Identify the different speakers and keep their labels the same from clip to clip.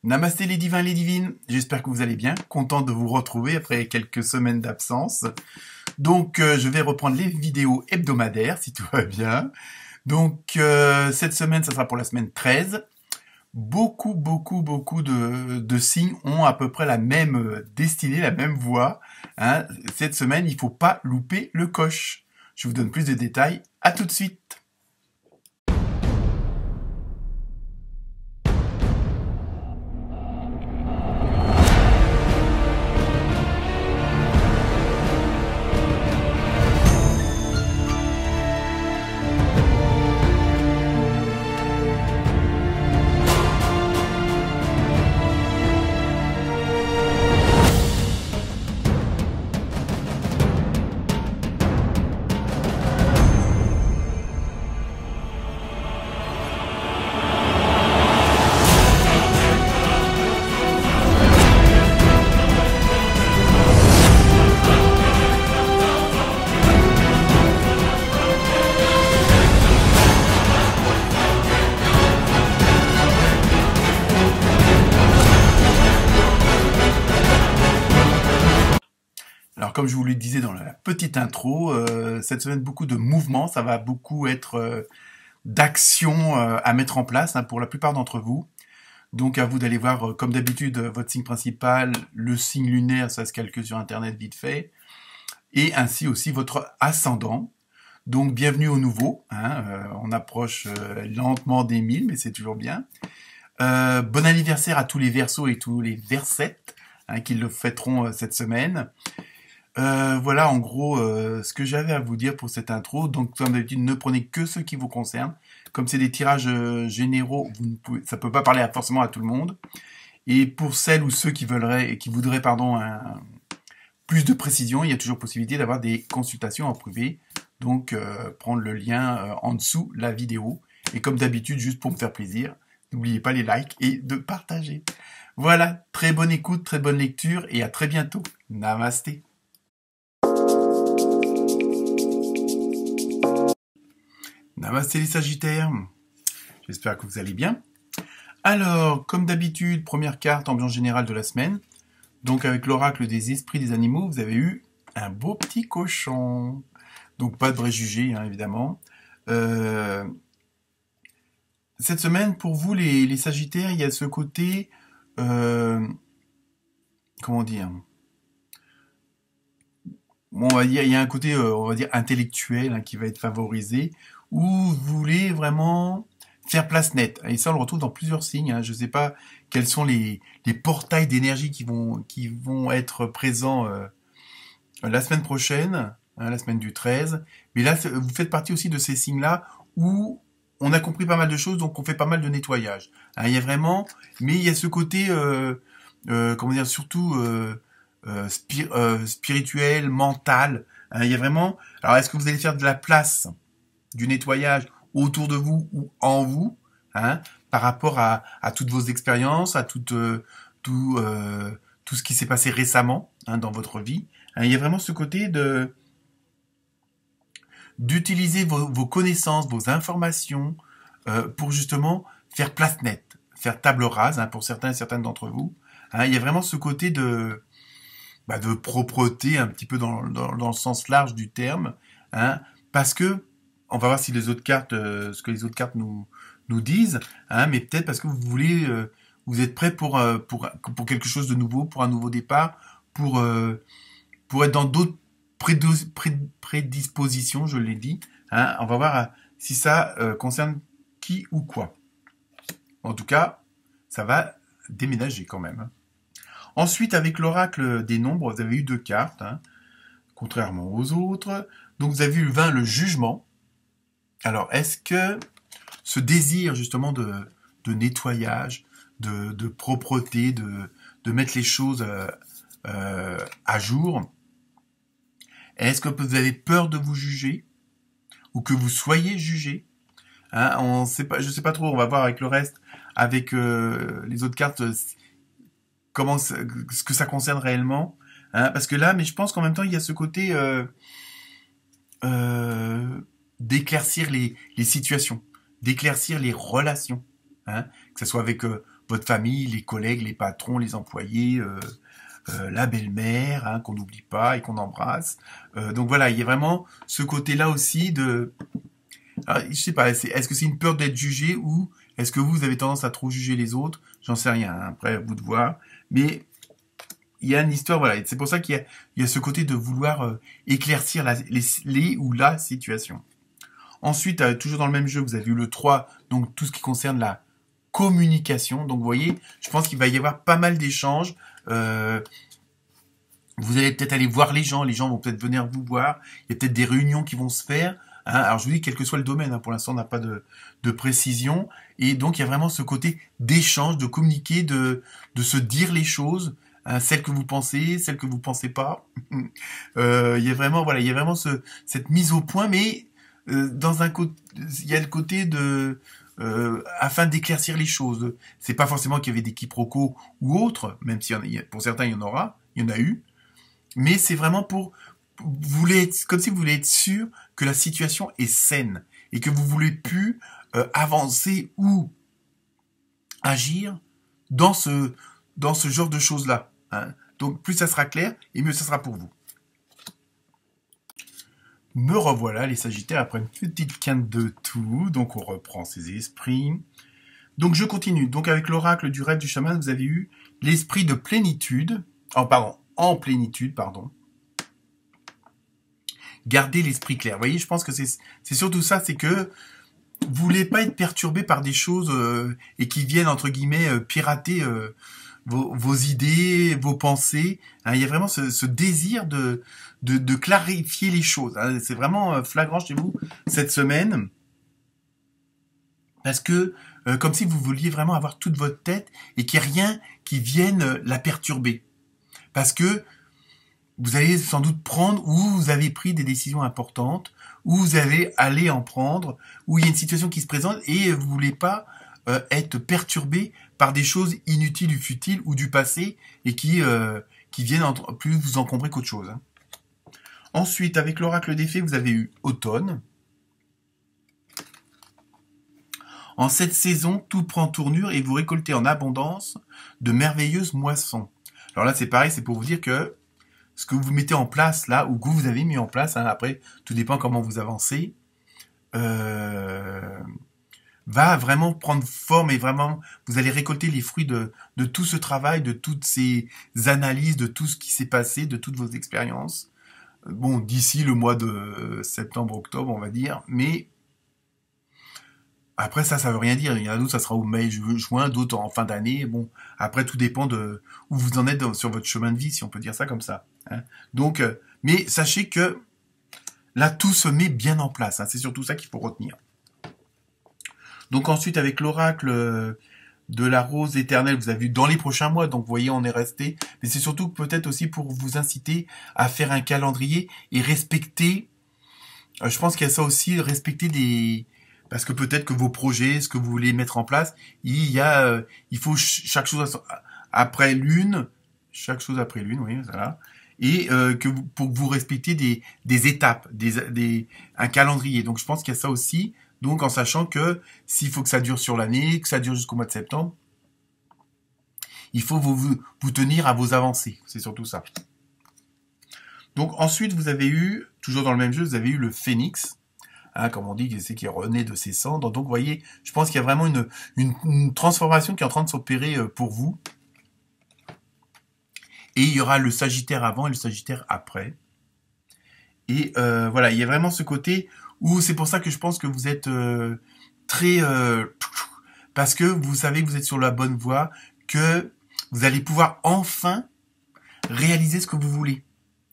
Speaker 1: Namasté les divins, les divines, j'espère que vous allez bien, content de vous retrouver après quelques semaines d'absence. Donc je vais reprendre les vidéos hebdomadaires si tout va bien. Donc cette semaine, ça sera pour la semaine 13. Beaucoup de signes ont à peu près la même destinée, la même voie. Hein. Cette semaine, il faut pas louper le coche. Je vous donne plus de détails, à tout de suite. Alors comme je vous le disais dans la petite intro, cette semaine beaucoup de mouvements, ça va beaucoup être d'actions à mettre en place pour la plupart d'entre vous. Donc à vous d'aller voir comme d'habitude votre signe principal, le signe lunaire, ça se calcule sur internet vite fait, et ainsi aussi votre ascendant. Donc bienvenue au nouveau, on approche lentement des 1000, mais c'est toujours bien. Bon anniversaire à tous les Verseaux et tous les Versettes qui le fêteront cette semaine. Voilà en gros ce que j'avais à vous dire pour cette intro. Donc comme d'habitude, ne prenez que ce qui vous concerne. Comme c'est des tirages généraux, ça peut pas parler forcément à tout le monde. Et pour celles ou ceux qui voudraient plus de précision, il y a toujours possibilité d'avoir des consultations en privé. Donc prendre le lien en dessous la vidéo. Et comme d'habitude, juste pour me faire plaisir, n'oubliez pas les likes et de partager. Voilà, très bonne écoute, très bonne lecture et à très bientôt. Namasté. Namasté les Sagittaires, j'espère que vous allez bien. Alors, comme d'habitude, première carte, ambiance générale de la semaine. Donc avec l'oracle des esprits des animaux, vous avez eu un beau petit cochon. Donc pas de préjugés, évidemment. Cette semaine, pour vous les Sagittaires, il y a ce côté... comment dire ? Bon, il y a un côté, on va dire, intellectuel qui va être favorisé, où vous voulez vraiment faire place nette. Et ça, on le retrouve dans plusieurs signes. Je ne sais pas quels sont les portails d'énergie qui vont être présents la semaine prochaine, la semaine du 13. Mais là, vous faites partie aussi de ces signes-là où on a compris pas mal de choses, donc on fait pas mal de nettoyage. Il y a vraiment... Mais il y a ce côté, comment dire, surtout... spirituel, mental. Il y a vraiment... Alors, est-ce que vous allez faire de la place, du nettoyage autour de vous ou en vous, par rapport à toutes vos expériences, à tout ce qui s'est passé récemment dans votre vie. Il y a vraiment ce côté d'utiliser vos connaissances, vos informations pour justement faire place nette, faire table rase pour certains et certaines d'entre vous. Il y a vraiment ce côté de propreté un petit peu dans le sens large du terme, parce que on va voir si les autres cartes, ce que les autres cartes nous disent, mais peut-être parce que vous voulez, vous êtes prêt pour quelque chose de nouveau, pour un nouveau départ, pour être dans d'autres prédispositions, je l'ai dit. On va voir si ça concerne qui ou quoi. En tout cas, ça va déménager quand même. Ensuite, avec l'oracle des nombres, vous avez eu 2 cartes, contrairement aux autres. Donc, vous avez eu le jugement. Alors, est-ce que ce désir, justement, de nettoyage, de propreté, de mettre les choses à jour, est-ce que vous avez peur de vous juger ou que vous soyez jugé? Je sais pas trop, on va voir avec le reste, avec les autres cartes... ce que ça concerne réellement, parce que là, mais je pense qu'en même temps, il y a ce côté d'éclaircir les situations, d'éclaircir les relations, que ce soit avec votre famille, les collègues, les patrons, les employés, la belle-mère, hein, qu'on n'oublie pas et qu'on embrasse. Donc voilà, il y a vraiment ce côté-là aussi de... Alors, je sais pas, est-ce que c'est une peur d'être jugé ou est-ce que vous avez tendance à trop juger les autres? J'en sais rien, hein, après, à vous de voir. Mais il y a une histoire, voilà. C'est pour ça qu'il y a ce côté de vouloir éclaircir les ou la situation. Ensuite, toujours dans le même jeu, vous avez eu le 3, donc tout ce qui concerne la communication. Donc vous voyez, je pense qu'il va y avoir pas mal d'échanges. Vous allez peut-être aller voir les gens vont peut-être venir vous voir. Il y a peut-être des réunions qui vont se faire. Hein. Alors je vous dis, quel que soit le domaine, hein, pour l'instant on n'a pas de précision. Et donc il y a vraiment ce côté d'échange, de communiquer, de se dire les choses. Hein, celles que vous pensez, celles que vous pensez pas. Il y a vraiment, voilà, il y a vraiment cette mise au point, mais dans un côté, il y a le côté de afin d'éclaircir les choses. C'est pas forcément qu'il y avait des quiproquos ou autres, même si pour certains il y en a eu, mais c'est vraiment pour comme si vous voulez être sûr que la situation est saine et que vous voulez plus avancer ou agir dans ce genre de choses-là. Hein. Donc plus ça sera clair et mieux ça sera pour vous. Me revoilà les Sagittaires après une petite quinte de tout. Donc on reprend ses esprits. Donc je continue. Donc avec l'oracle du rêve du chaman, vous avez eu l'esprit de plénitude. En plénitude, pardon. Gardez l'esprit clair. Vous voyez, je pense que c'est surtout ça, c'est que vous voulez pas être perturbé par des choses et qui viennent entre guillemets pirater vos idées, vos pensées. Hein, il y a vraiment ce désir de clarifier les choses. Hein. C'est vraiment flagrant chez vous cette semaine. Parce que, comme si vous vouliez vraiment avoir toute votre tête et qu'il n'y ait rien qui vienne la perturber. Parce que vous allez sans doute prendre, ou vous avez pris des décisions importantes, ou vous allez aller en prendre, ou il y a une situation qui se présente et vous voulez pas être perturbé par des choses inutiles ou futiles ou du passé et qui viennent plus vous encombrer qu'autre chose. Hein. Ensuite, avec l'oracle des fées, vous avez eu automne. En cette saison, tout prend tournure et vous récoltez en abondance de merveilleuses moissons. Alors là, c'est pareil, c'est pour vous dire que ce que vous mettez en place là, ou que vous avez mis en place, hein, après, tout dépend comment vous avancez, va vraiment prendre forme et vraiment, vous allez récolter les fruits de tout ce travail, de toutes ces analyses, de tout ce qui s'est passé, de toutes vos expériences. Bon, d'ici le mois de septembre-octobre, on va dire, mais après ça veut rien dire. Il y en a d'autres, ça sera au mai, juin, d'autres en fin d'année. Bon, après, tout dépend de où vous en êtes sur votre chemin de vie, si on peut dire ça comme ça. Hein. Donc, mais sachez que là, tout se met bien en place. Hein. C'est surtout ça qu'il faut retenir. Donc ensuite, avec l'oracle de la rose éternelle, vous avez vu dans les prochains mois, donc vous voyez, on est resté. Mais c'est surtout peut-être aussi pour vous inciter à faire un calendrier et respecter, je pense qu'il y a ça aussi, respecter des... Parce que peut-être que vos projets, ce que vous voulez mettre en place, il faut chaque chose après lune, oui, voilà. Et pour que vous respectiez des étapes, un calendrier. Donc je pense qu'il y a ça aussi. Donc en sachant que s'il faut que ça dure sur l'année, que ça dure jusqu'au mois de septembre, il faut vous tenir à vos avancées. C'est surtout ça. Donc ensuite, vous avez eu, toujours dans le même jeu, vous avez eu le phénix. Hein, comme on dit, c'est qui est rené de ses cendres. Donc vous voyez, je pense qu'il y a vraiment une transformation qui est en train de s'opérer pour vous. Et il y aura le Sagittaire avant et le Sagittaire après. Et voilà, il y a vraiment ce côté où c'est pour ça que je pense que vous êtes très... parce que vous savez que vous êtes sur la bonne voie, que vous allez pouvoir enfin réaliser ce que vous voulez.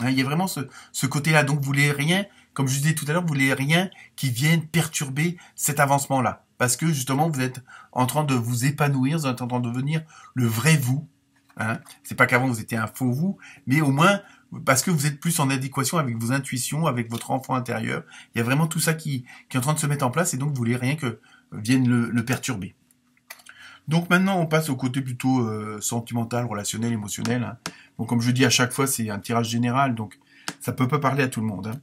Speaker 1: Hein, il y a vraiment ce côté-là. Donc vous voulez rien, comme je disais tout à l'heure, vous voulez rien qui vienne perturber cet avancement-là. Parce que justement, vous êtes en train de vous épanouir, vous êtes en train de devenir le vrai vous. Hein. C'est pas qu'avant vous étiez un faux vous, mais au moins parce que vous êtes plus en adéquation avec vos intuitions, avec votre enfant intérieur. Il y a vraiment tout ça qui est en train de se mettre en place et donc vous voulez rien que vienne le perturber. Donc maintenant on passe au côté plutôt sentimental, relationnel, émotionnel. Hein. Donc comme je dis à chaque fois, c'est un tirage général, donc ça peut pas parler à tout le monde. Hein.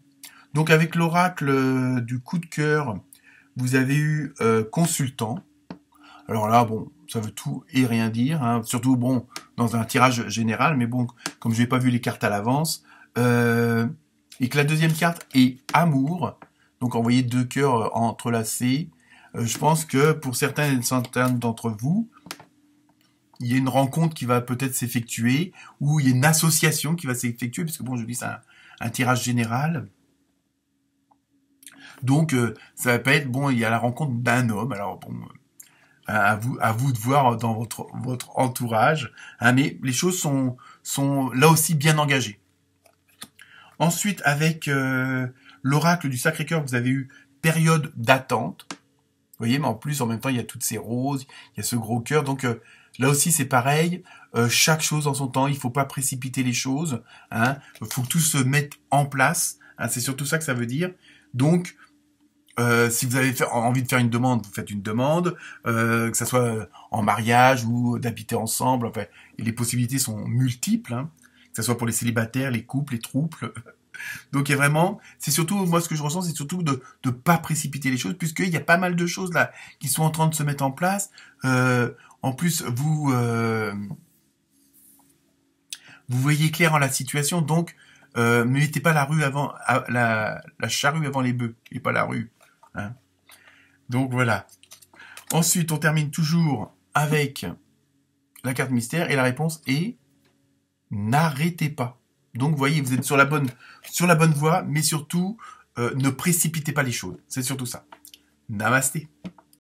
Speaker 1: Donc avec l'oracle du coup de cœur, vous avez eu consultant. Alors là, bon, ça veut tout et rien dire, hein. Surtout, bon, dans un tirage général, mais bon, comme je n'ai pas vu les cartes à l'avance, et que la deuxième carte est amour, donc envoyer 2 cœurs entrelacés, je pense que pour certains d'entre vous, il y a une rencontre qui va peut-être s'effectuer, ou il y a une association qui va s'effectuer, puisque bon, je dis, c'est un tirage général. Donc, ça va pas être, bon, il y a la rencontre d'un homme, alors bon, à vous de voir dans votre entourage, hein, mais les choses sont là aussi bien engagées. Ensuite, avec l'oracle du Sacré-Cœur, vous avez eu période d'attente. Vous voyez, mais en plus, en même temps, il y a toutes ces roses, il y a ce gros cœur. Donc là aussi, c'est pareil. Chaque chose en son temps. Il faut pas précipiter les choses. Hein. Il faut que tout se mette en place. Hein. C'est surtout ça que ça veut dire. Donc, si vous avez envie de faire une demande, vous faites une demande, que ça soit en mariage ou d'habiter ensemble. Enfin, et les possibilités sont multiples. Hein. Que ça soit pour les célibataires, les couples, les trouples. Donc il y a vraiment, c'est surtout, moi ce que je ressens, c'est surtout de pas précipiter les choses, puisqu'il y a pas mal de choses là qui sont en train de se mettre en place. En plus, vous voyez clair en la situation, donc ne mettez pas la rue avant la charrue avant les bœufs, et pas la rue. Hein. Donc voilà. Ensuite, on termine toujours avec la carte mystère, et la réponse est n'arrêtez pas. Donc, vous voyez, vous êtes sur la bonne voie, mais surtout, ne précipitez pas les choses. C'est surtout ça. Namasté.